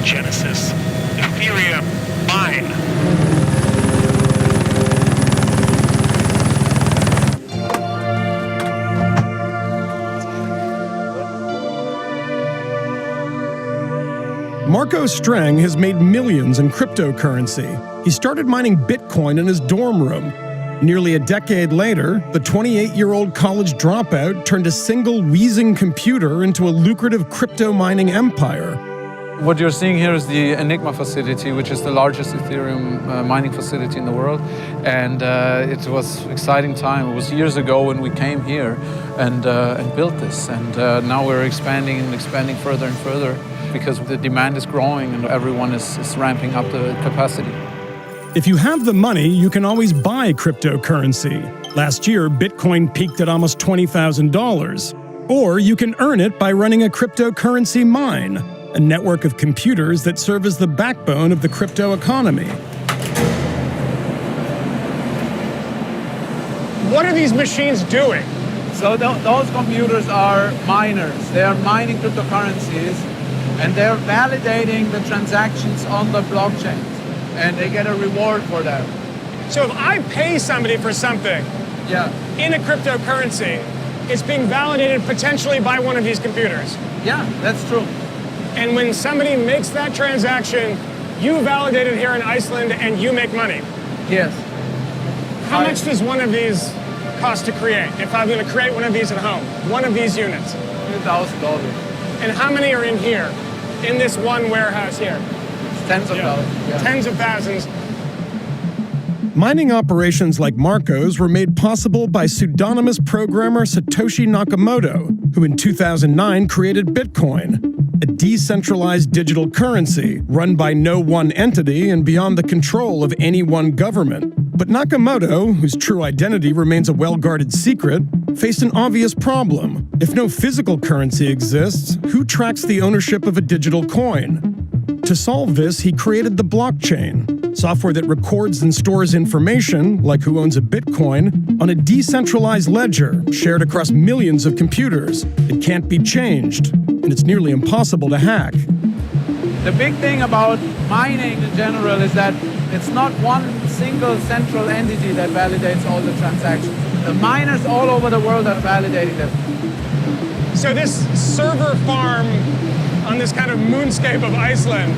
Genesis Ethereum mine. Marco Streng has made millions in cryptocurrency. He started mining Bitcoin in his dorm room. Nearly a decade later, the 28-year-old college dropout turned a single wheezing computer into a lucrative crypto mining empire. What you're seeing here is the Enigma facility, which is the largest Ethereum mining facility in the world. And it was an exciting time. It was years ago when we came here and built this. And now we're expanding and expanding further and further because the demand is growing and everyone is ramping up the capacity. If you have the money, you can always buy cryptocurrency. Last year, Bitcoin peaked at almost $20,000. Or you can earn it by running a cryptocurrency mine, a network of computers that serve as the backbone of the crypto economy. What are these machines doing? So those computers are miners. They are mining cryptocurrencies and they're validating the transactions on the blockchain. And they get a reward for that. So if I pay somebody for something in a cryptocurrency, it's being validated potentially by one of these computers. Yeah, that's true. And when somebody makes that transaction, you validate it here in Iceland and you make money. Yes. How much does one of these cost to create? If I'm going to create one of these at home, one of these units. $2,000. And how many are in here, in this one warehouse here? Tens of thousands. Yeah. Tens of thousands. Mining operations like Marco's were made possible by pseudonymous programmer Satoshi Nakamoto, who in 2009 created Bitcoin, a decentralized digital currency run by no one entity and beyond the control of any one government. But Nakamoto, whose true identity remains a well-guarded secret, faced an obvious problem. If no physical currency exists, who tracks the ownership of a digital coin? To solve this, he created the blockchain, software that records and stores information, like who owns a Bitcoin, on a decentralized ledger shared across millions of computers. It can't be changed, and it's nearly impossible to hack. The big thing about mining in general is that it's not one single central entity that validates all the transactions. The miners all over the world are validating them. So this server farm on this kind of moonscape of Iceland,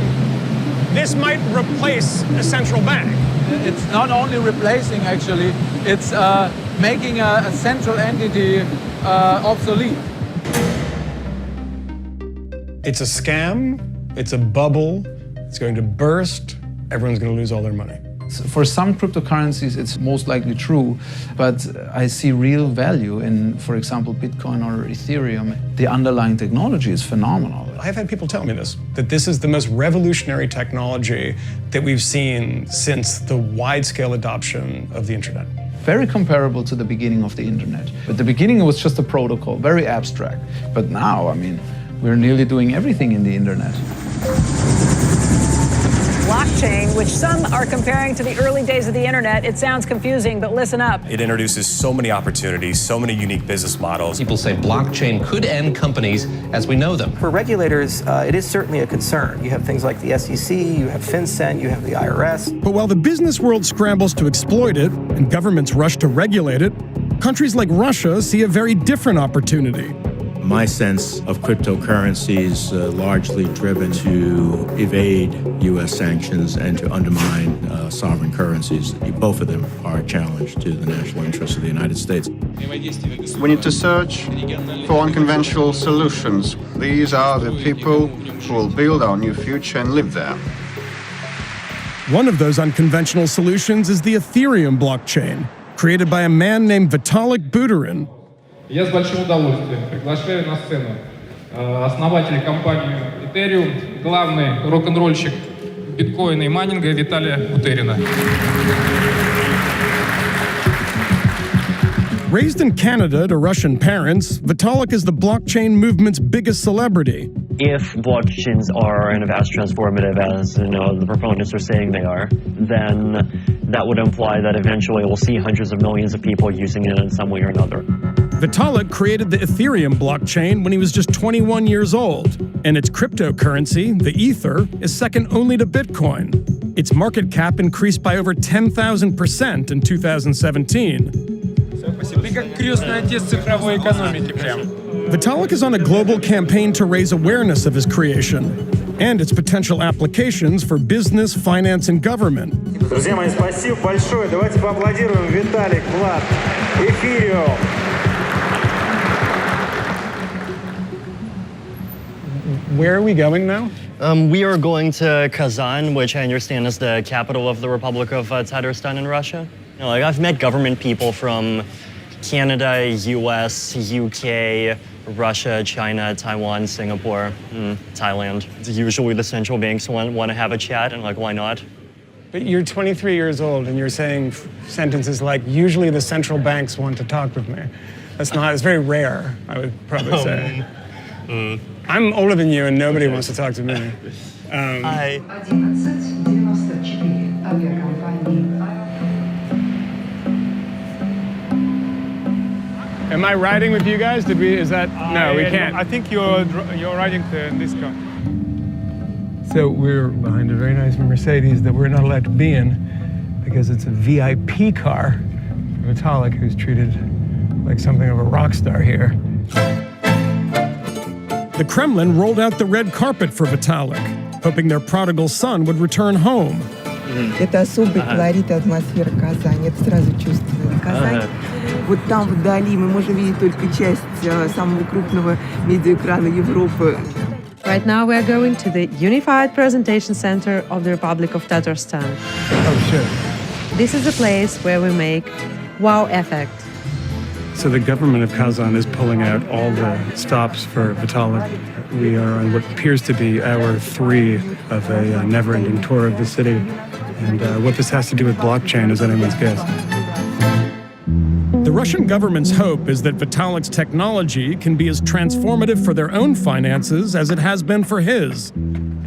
this might replace a central bank. It's not only replacing, actually, it's making a central entity obsolete. It's a scam, it's a bubble, it's going to burst, everyone's going to lose all their money. For some cryptocurrencies, it's most likely true, but I see real value in, for example, Bitcoin or Ethereum. The underlying technology is phenomenal. I've had people tell me this, that this is the most revolutionary technology that we've seen since the wide-scale adoption of the internet. Very comparable to the beginning of the internet. At the beginning, it was just a protocol, very abstract. But now, I mean, we're nearly doing everything in the internet. Blockchain, which some are comparing to the early days of the internet. It sounds confusing, but listen up. It introduces so many opportunities, so many unique business models. People say blockchain could end companies as we know them. For regulators, it is certainly a concern. You have things like the SEC, you have FinCEN, you have the IRS. But while the business world scrambles to exploit it and governments rush to regulate it, countries like Russia see a very different opportunity. My sense of cryptocurrency is largely driven to evade U.S. sanctions and to undermine sovereign currencies. Both of them are a challenge to the national interests of the United States. We need to search for unconventional solutions. These are the people who will build our new future and live there. One of those unconventional solutions is the Ethereum blockchain, created by a man named Vitalik Buterin. Я с большим удовольствием приглашаю на сцену основателя компании Ethereum, главный рок-н-ролльщик биткоина и майнинга Виталия Бутерина. Raised in Canada to Russian parents, Vitalik is the blockchain movement's biggest celebrity. If blockchains are as transformative as the proponents are saying they are, then that would imply that eventually we'll see hundreds of millions of people using it in some way or another. Vitalik created the Ethereum blockchain when he was just 21 years old, and its cryptocurrency, the Ether, is second only to Bitcoin. Its market cap increased by over 10,000% in 2017. Vitalik is on a global campaign to raise awareness of his creation and its potential applications for business, finance, and government. Друзья мои, спасибо большое. Давайте поаплодируем Виталик, Влад, Ethereum. Where are we going now? We are going to Kazan, which I understand is the capital of the Republic of Tatarstan in Russia. You know, like, I've met government people from Canada, US, UK, Russia, China, Taiwan, Singapore, Thailand. Usually the central banks want to have a chat, and like, why not? But you're 23 years old and you're saying sentences like, usually the central banks want to talk with me. It's very rare, I would probably say. I'm older than you and nobody wants to talk to me. Hi. Am I riding with you guys? No, we can't. I think you're riding in this car. So we're behind a very nice Mercedes that we're not allowed to be in because it's a VIP car for Vitalik, who's treated like something of a rock star here. The Kremlin rolled out the red carpet for Vitalik, hoping their prodigal son would return home. Это особый колорит и атмосфера Казани. Это сразу чувствуется. Казань. Вот там вдали мы можем видеть только часть самого крупного медиаэкрана Европы. Right now we are going to the Unified Presentation Center of the Republic of Tatarstan. Oh, shit. This is the place where we make wow effect. So the government of Kazan is pulling out all the stops for Vitalik. We are on what appears to be hour 3 of a never-ending tour of the city. And what this has to do with blockchain is anyone's guess. The Russian government's hope is that Vitalik's technology can be as transformative for their own finances as it has been for his.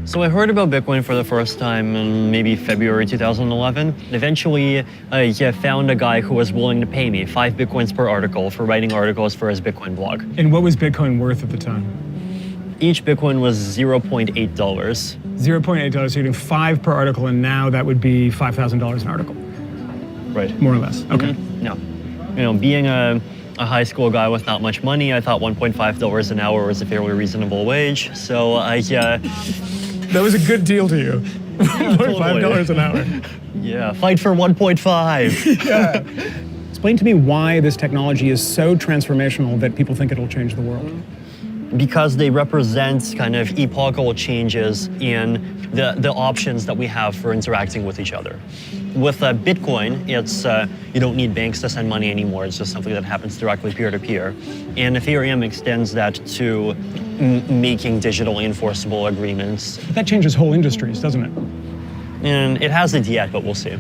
So I heard about Bitcoin for the first time in maybe February 2011. Eventually, I found a guy who was willing to pay me 5 Bitcoins per article for writing articles for his Bitcoin blog. And what was Bitcoin worth at the time? Each Bitcoin was $0.8. $0.8, so you're getting 5 per article, and now that would be $5,000 an article. Right. More or less, okay. Yeah. You know, being a high school guy with not much money, I thought $1.5 an hour was a fairly reasonable wage, so That was a good deal to you. $1.5 an hour. Yeah, fight for 1.5. Yeah. Explain to me why this technology is so transformational that people think it'll change the world. Because they represent kind of epochal changes in the options that we have for interacting with each other. With Bitcoin, it's you don't need banks to send money anymore. It's just something that happens directly peer-to-peer. And Ethereum extends that to making digitally enforceable agreements. That changes whole industries, doesn't it? And it hasn't yet, but we'll see.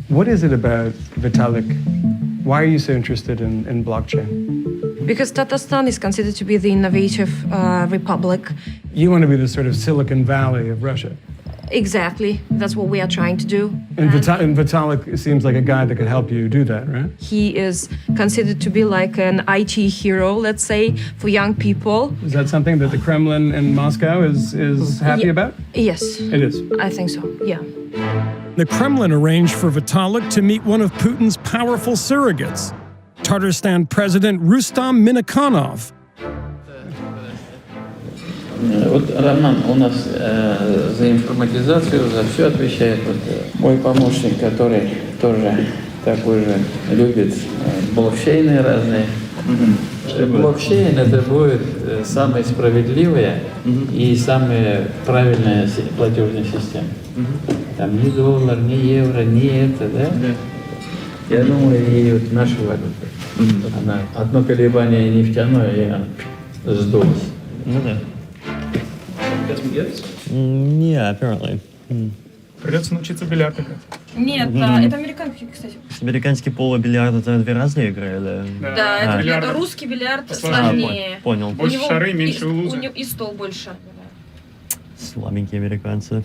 What is it about Vitalik? Why are you so interested in blockchain? Because Tatarstan is considered to be the innovative republic. You want to be the sort of Silicon Valley of Russia. Exactly. That's what we are trying to do. And Vitalik seems like a guy that could help you do that, right? He is considered to be like an IT hero, let's say, for young people. Is that something that the Kremlin in Moscow is happy about? Yes. It is? I think so, yeah. The Kremlin arranged for Vitalik to meet one of Putin's powerful surrogates, Tatarstan President Rustam Minakhanov. Вот Роман у нас за информатизацию, за все отвечает. Вот, мой помощник, который тоже такой же любит блокчейны разные. Блокчейн это будет самая справедливая и самая правильная платежная система. Там ни доллар, ни евро, ни это, да? Я думаю, и вот наша валюта. Она одно колебание нефтяное, и она сдулась. Ну да. Yeah, apparently. Придется научиться бильярд играть. Нет, это американский, кстати. Американский поло-бильярд — это 2 разные игры, да? Да, это русский бильярд сложнее. Понял. Больше шары, меньше лузы. И стол больше. Слабенькие американцы.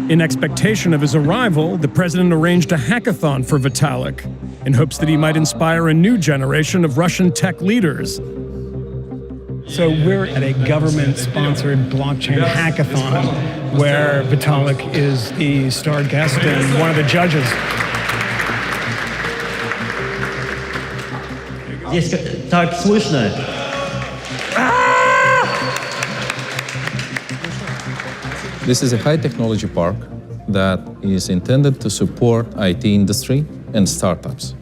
In expectation of his arrival, the president arranged a hackathon for Vitalik in hopes that he might inspire a new generation of Russian tech leaders. So we're at a government-sponsored blockchain hackathon where Vitalik is the star guest and one of the judges. Здесь так слышно. This is a high-technology park that is intended to support IT industry and startups.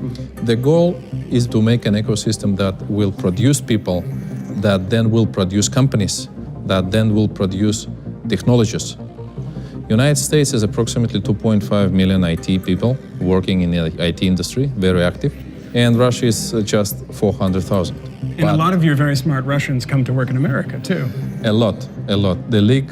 The goal is to make an ecosystem that will produce people, that then will produce companies, that then will produce technologies. United States has approximately 2.5 million IT people working in the IT industry, very active, and Russia is just 400,000. And a lot of your very smart Russians come to work in America, too. A lot. The leak,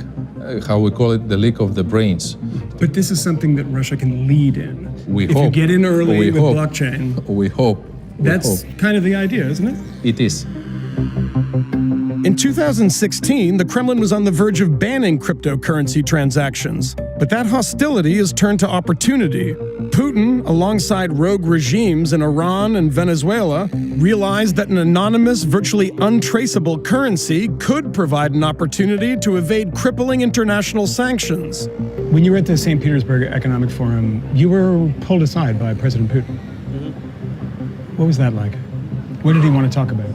how we call it, the leak of the brains. But this is something that Russia can lead in. We if hope. you get in early We with hope. blockchain. We hope. That's kind of the idea, isn't it? It is. In 2016, the Kremlin was on the verge of banning cryptocurrency transactions. But that hostility has turned to opportunity. Putin, alongside rogue regimes in Iran and Venezuela, realized that an anonymous, virtually untraceable currency could provide an opportunity to evade crippling international sanctions. When you were at the St. Petersburg Economic Forum, you were pulled aside by President Putin. What was that like? What did he want to talk about?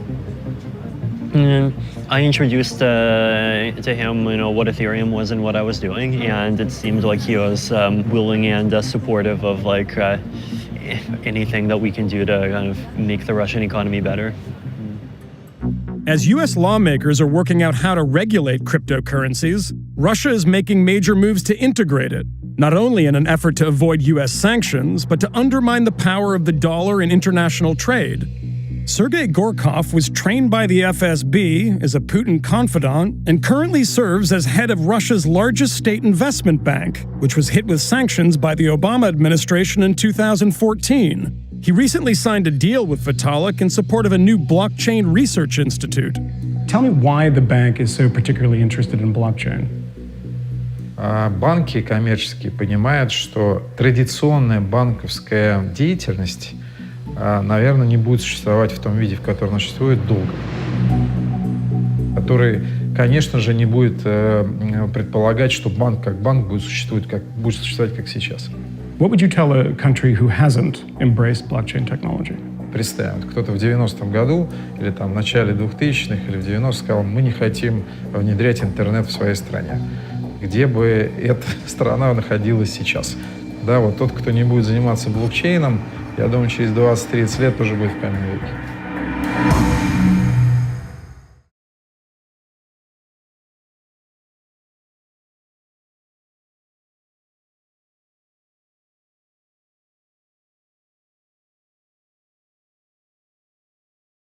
I introduced to him, what Ethereum was and what I was doing, and it seemed like he was willing and supportive of anything that we can do to kind of make the Russian economy better. As U.S. lawmakers are working out how to regulate cryptocurrencies, Russia is making major moves to integrate it, not only in an effort to avoid U.S. sanctions, but to undermine the power of the dollar in international trade. Sergei Gorkov was trained by the FSB as a Putin confidant and currently serves as head of Russia's largest state investment bank, which was hit with sanctions by the Obama administration in 2014. He recently signed a deal with Vitalik in support of a new blockchain research institute. Tell me why the bank is so particularly interested in blockchain. Банки коммерческие понимают, что традиционная банковская деятельность, наверное, не будет существовать в том виде, в котором она существует, долго. Который, конечно же, не будет предполагать, что банк как банк будет существовать как сейчас. What would you tell a country who hasn't embraced blockchain technology? Представим, кто-то в 90-м году, или там в начале 2000-х, или в 90-х сказал, мы не хотим внедрять интернет в своей стране. Где бы эта страна находилась сейчас? Да, вот тот, кто не будет заниматься блокчейном, я думаю, через 20-30 лет уже будет в каменном веке.